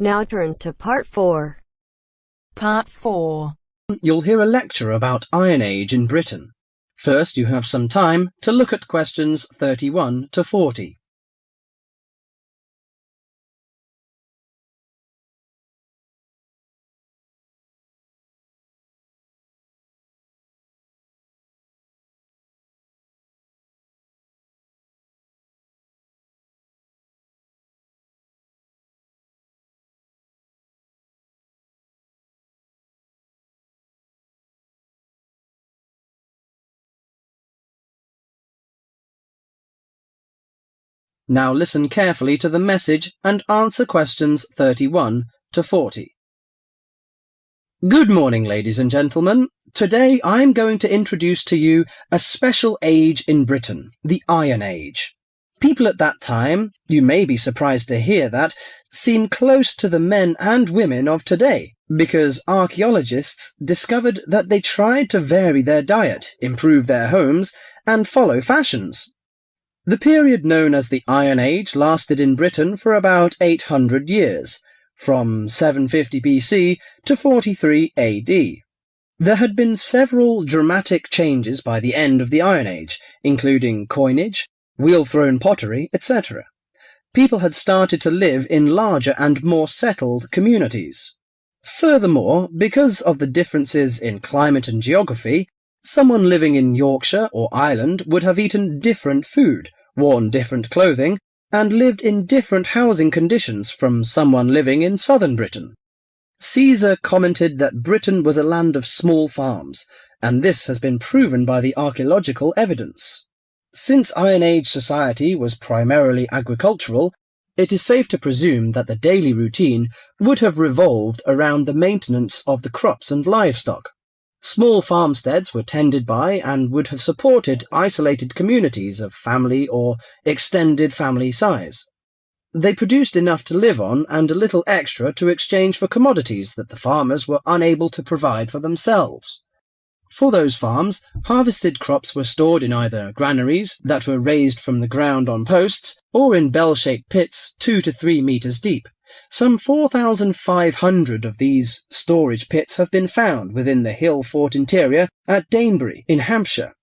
Now turns to Part 4. Part 4. You'll hear a lecture about Iron Age in Britain. First, you have some time to look at questions 31 to 40. Now listen carefully to the message and answer questions 31 to 40. Good morning, ladies and gentlemen. Today I'm going to introduce to you a special age in Britain, the Iron Age. People at that time, you may be surprised to hear that, seem close to the men and women of today, because archaeologists discovered that they tried to vary their diet, improve their homes, and follow fashions. The period known as the Iron Age lasted in Britain for about 800 years, from 750 BC to 43 AD. There had been several dramatic changes by the end of the Iron Age, including coinage, wheel-thrown pottery, etc. People had started to live in larger and more settled communities. Furthermore, because of the differences in climate and geography, someone living in Yorkshire or Ireland would have eaten different food, worn different clothing, and lived in different housing conditions from someone living in southern Britain. Caesar commented that Britain was a land of small farms, and this has been proven by the archaeological evidence. Since Iron Age society was primarily agricultural, it is safe to presume that the daily routine would have revolved around the maintenance of the crops and livestock. Small farmsteads were tended by and would have supported isolated communities of family or extended family size. They produced enough to live on and a little extra to exchange for commodities that the farmers were unable to provide for themselves. For those farms, harvested crops were stored in either granaries that were raised from the ground on posts or in bell-shaped pits 2 to 3 meters deep. Some 4,500 of these storage pits have been found within the hill fort interior at Danebury in Hampshire,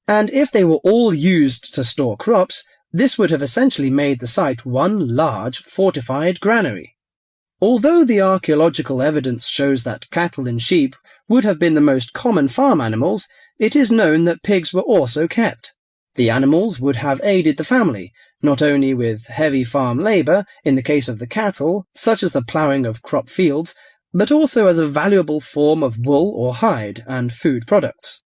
and if they were all used to store crops, this would have essentially made the site one large fortified granary. Although the archaeological evidence shows that cattle and sheep would have been the most common farm animals, it is known that pigs were also kept. The animals would have aided the family, not only with heavy farm labour, in the case of the cattle, such as the ploughing of crop fields, but also as a valuable form of wool or hide and food products.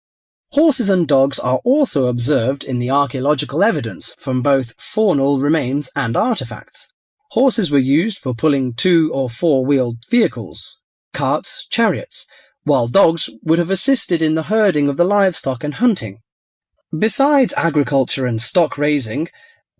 Horses and dogs are also observed in the archaeological evidence from both faunal remains and artefacts. Horses were used for pulling 2- or 4-wheeled vehicles, carts, chariots, while dogs would have assisted in the herding of the livestock and hunting. Besides agriculture and stock raising,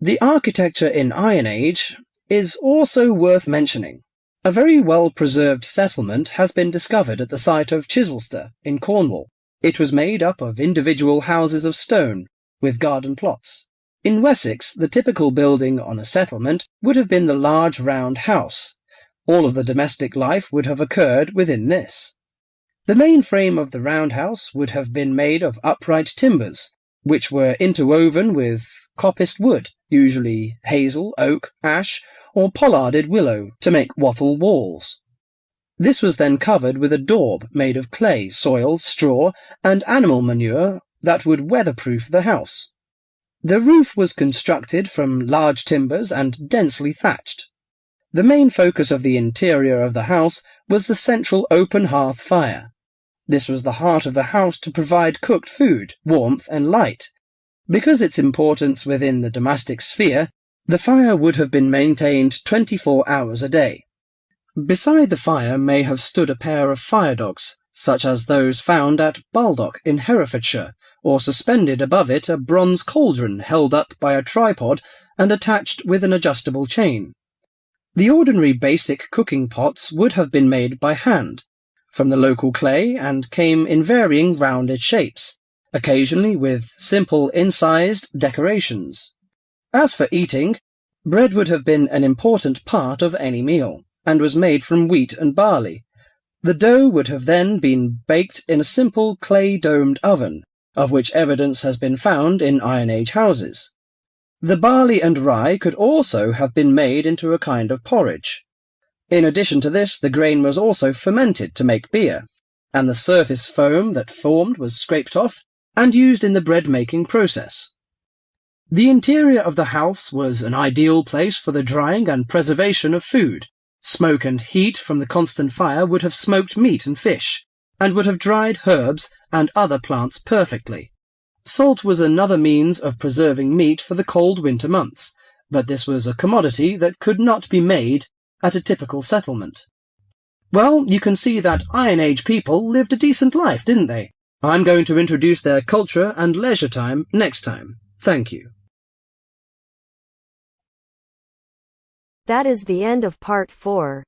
the architecture in Iron Age is also worth mentioning. A very well-preserved settlement has been discovered at the site of Chislester in Cornwall. It was made up of individual houses of stone, with garden plots. In Wessex, the typical building on a settlement would have been the large round house. All of the domestic life would have occurred within this. The main frame of the round house would have been made of upright timbers, which were interwoven with coppiced wood, usually hazel, oak, ash, or pollarded willow, to make wattle walls. This was then covered with a daub made of clay, soil, straw, and animal manure that would weatherproof the house. The roof was constructed from large timbers and densely thatched. The main focus of the interior of the house was the central open hearth fire. This was the heart of the house to provide cooked food, warmth, and light. Because its importance within the domestic sphere, the fire would have been maintained 24 hours a day. Beside the fire may have stood a pair of fire dogs, such as those found at Baldock in Herefordshire, or suspended above it a bronze cauldron held up by a tripod and attached with an adjustable chain. The ordinary basic cooking pots would have been made by hand, from the local clay, and came in varying rounded shapes, occasionally with simple incised decorations. As for eating, bread would have been an important part of any meal, and was made from wheat and barley. The dough would have then been baked in a simple clay-domed oven, of which evidence has been found in Iron Age houses. The barley and rye could also have been made into a kind of porridge. In addition to this, the grain was also fermented to make beer, and the surface foam that formed was scraped off and used in the bread-making process. The interior of the house was an ideal place for the drying and preservation of food. Smoke and heat from the constant fire would have smoked meat and fish, and would have dried herbs and other plants perfectly. Salt was another means of preserving meat for the cold winter months, but this was a commodity that could not be made at a typical settlement. Well, you can see that Iron Age people lived a decent life, didn't they? I'm going to introduce their culture and leisure time next time. Thank you. That is the end of Part 4.